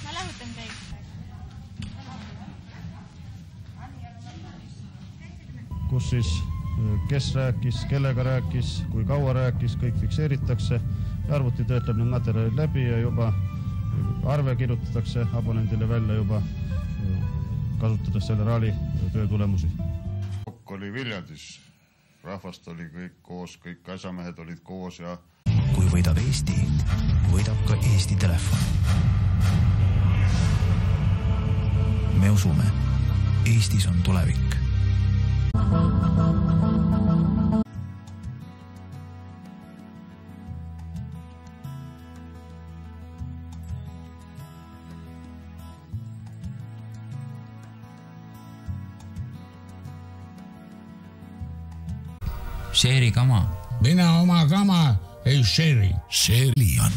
Ma lähutan teid. Kus siis kes rääkis, kellega rääkis, kui kaua rääkis, kõik fikseeritakse ja arvuti töötleb need materjalid läbi ja juba arve kirjutatakse abonendile välja juba kasutades selle raali töö tulemusi. Oli Viljandis, rahvast oli kõik koos, kõik asjamehed olid koos ja... Kui võidab Eesti, võidab ka Eesti Telefon. Me usume, Eestis on tulevik. Sherry kama. Mina oma kama ei Sherry. Sherry on.